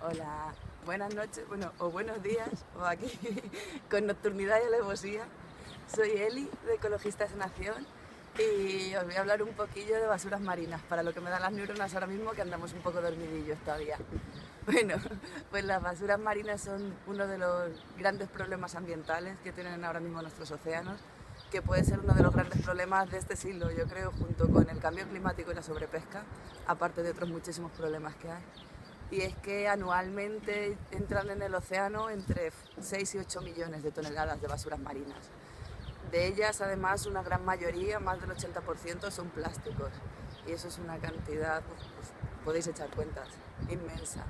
Hola, buenas noches, bueno, o buenos días, o aquí con nocturnidad y alevosía. Soy Eli, de Ecologistas en Acción, y os voy a hablar un poquillo de basuras marinas, para lo que me dan las neuronas ahora mismo, que andamos un poco dormidillos todavía. Bueno, pues las basuras marinas son uno de los grandes problemas ambientales que tienen ahora mismo nuestros océanos, que puede ser uno de los grandes problemas de este siglo, yo creo, junto con el cambio climático y la sobrepesca, aparte de otros muchísimos problemas que hay. Y es que anualmente entran en el océano entre 6 y 8 millones de toneladas de basuras marinas. De ellas, además, una gran mayoría, más del 80%, son plásticos. Y eso es una cantidad, pues, podéis echar cuentas, inmensa.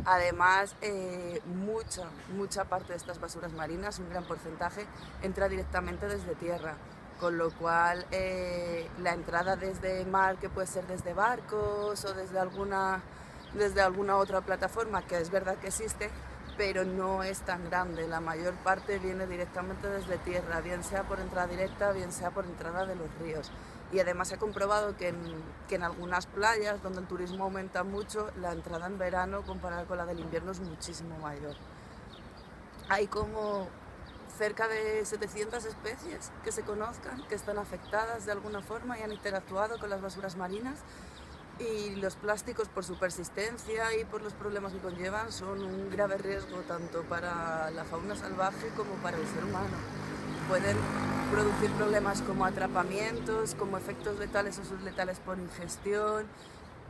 Además, mucha parte de estas basuras marinas, un gran porcentaje, entra directamente desde tierra, con lo cual la entrada desde mar, que puede ser desde barcos o desde alguna otra plataforma, que es verdad que existe, pero no es tan grande. La mayor parte viene directamente desde tierra, bien sea por entrada directa, bien sea por entrada de los ríos. Y además se ha comprobado que en algunas playas donde el turismo aumenta mucho, la entrada en verano comparada con la del invierno es muchísimo mayor. Hay como cerca de 700 especies que se conozcan, que están afectadas de alguna forma y han interactuado con las basuras marinas. Y los plásticos, por su persistencia y por los problemas que conllevan, son un grave riesgo tanto para la fauna salvaje como para el ser humano. Pueden producir problemas como atrapamientos, como efectos letales o subletales por ingestión,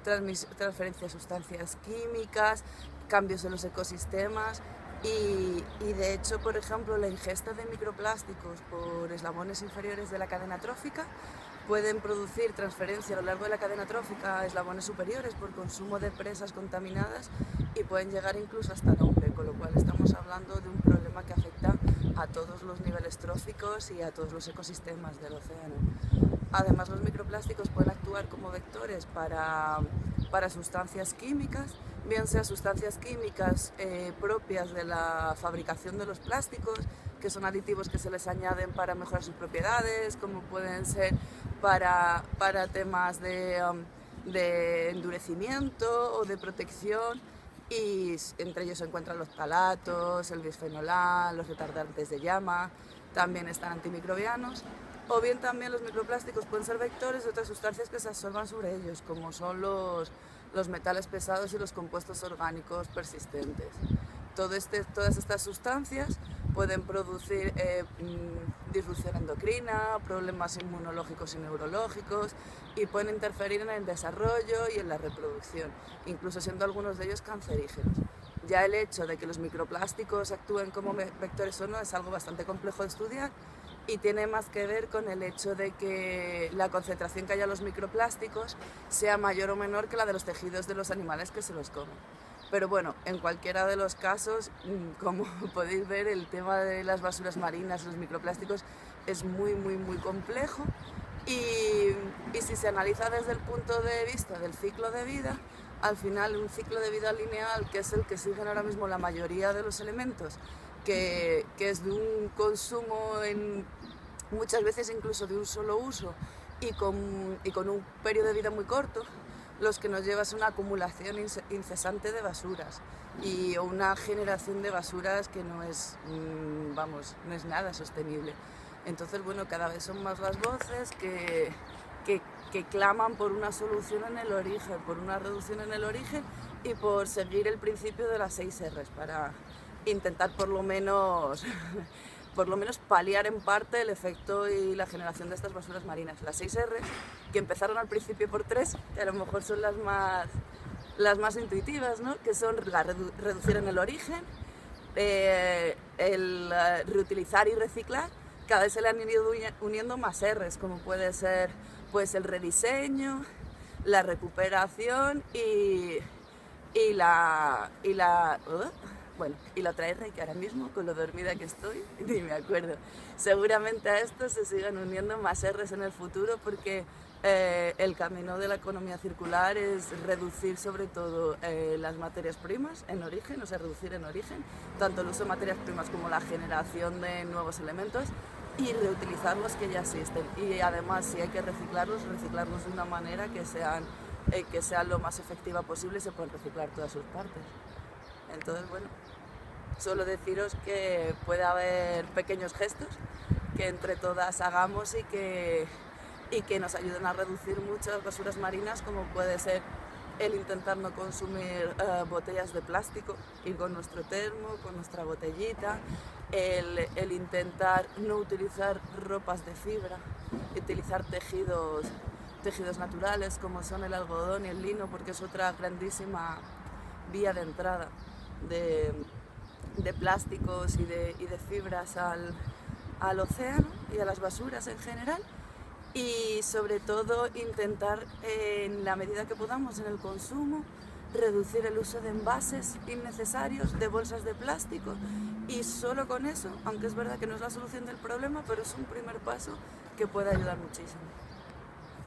transferencia de sustancias químicas, cambios en los ecosistemas y de hecho, por ejemplo, la ingesta de microplásticos por eslabones inferiores de la cadena trófica pueden producir transferencia a lo largo de la cadena trófica a eslabones superiores por consumo de presas contaminadas y pueden llegar incluso hasta el hombre, con lo cual estamos hablando de un problema que afecta a todos los niveles tróficos y a todos los ecosistemas del océano. Además, los microplásticos pueden actuar como vectores para sustancias químicas, bien sea sustancias químicas propias de la fabricación de los plásticos, que son aditivos que se les añaden para mejorar sus propiedades, como pueden ser para temas de endurecimiento o de protección, y entre ellos se encuentran los ftalatos, el bisfenol A, los retardantes de llama, también están antimicrobianos. O bien también los microplásticos pueden ser vectores de otras sustancias que se absorban sobre ellos, como son los metales pesados y los compuestos orgánicos persistentes. Todas estas sustancias pueden producir disrupción endocrina, problemas inmunológicos y neurológicos, y pueden interferir en el desarrollo y en la reproducción, incluso siendo algunos de ellos cancerígenos. Ya el hecho de que los microplásticos actúen como vectores o no es algo bastante complejo de estudiar, y tiene más que ver con el hecho de que la concentración que haya en los microplásticos sea mayor o menor que la de los tejidos de los animales que se los comen. Pero bueno, en cualquiera de los casos, como podéis ver, el tema de las basuras marinas, los microplásticos, es muy complejo, y si se analiza desde el punto de vista del ciclo de vida, al final un ciclo de vida lineal, que es el que siguen ahora mismo la mayoría de los elementos, que es de un consumo muchas veces incluso de un solo uso y con un periodo de vida muy corto, los que nos lleva es una acumulación incesante de basuras y una generación de basuras que no es, no es nada sostenible. Entonces, bueno, cada vez son más las voces que claman por una solución en el origen, por una reducción en el origen y por seguir el principio de las 6 R's para intentar por lo menos paliar en parte el efecto y la generación de estas basuras marinas. Las 6 R's, que empezaron al principio por 3, que a lo mejor son las más intuitivas, ¿no? Que son reducir en el origen, el reutilizar y reciclar. Cada vez se le han ido uniendo más R's, como puede ser pues el rediseño, la recuperación y la otra R, que ahora mismo, con lo dormida que estoy, ni me acuerdo. Seguramente a esto se sigan uniendo más R's en el futuro, porque el camino de la economía circular es reducir sobre todo las materias primas en origen, o sea, reducir en origen, tanto el uso de materias primas como la generación de nuevos elementos, y reutilizar los que ya existen. Y además, si hay que reciclarlos de una manera que sean lo más efectiva posible y se puedan reciclar todas sus partes. Entonces, bueno, solo deciros que puede haber pequeños gestos que entre todas hagamos y que nos ayuden a reducir muchas basuras marinas, como puede ser el intentar no consumir botellas de plástico, ir con nuestro termo, con nuestra botellita, el intentar no utilizar ropas de fibra, utilizar tejidos naturales como son el algodón y el lino, porque es otra grandísima vía de entrada de plásticos y de fibras al océano y a las basuras en general. Y sobre todo intentar, en la medida que podamos en el consumo, reducir el uso de envases innecesarios, de bolsas de plástico, y solo con eso, aunque es verdad que no es la solución del problema, pero es un primer paso que puede ayudar muchísimo.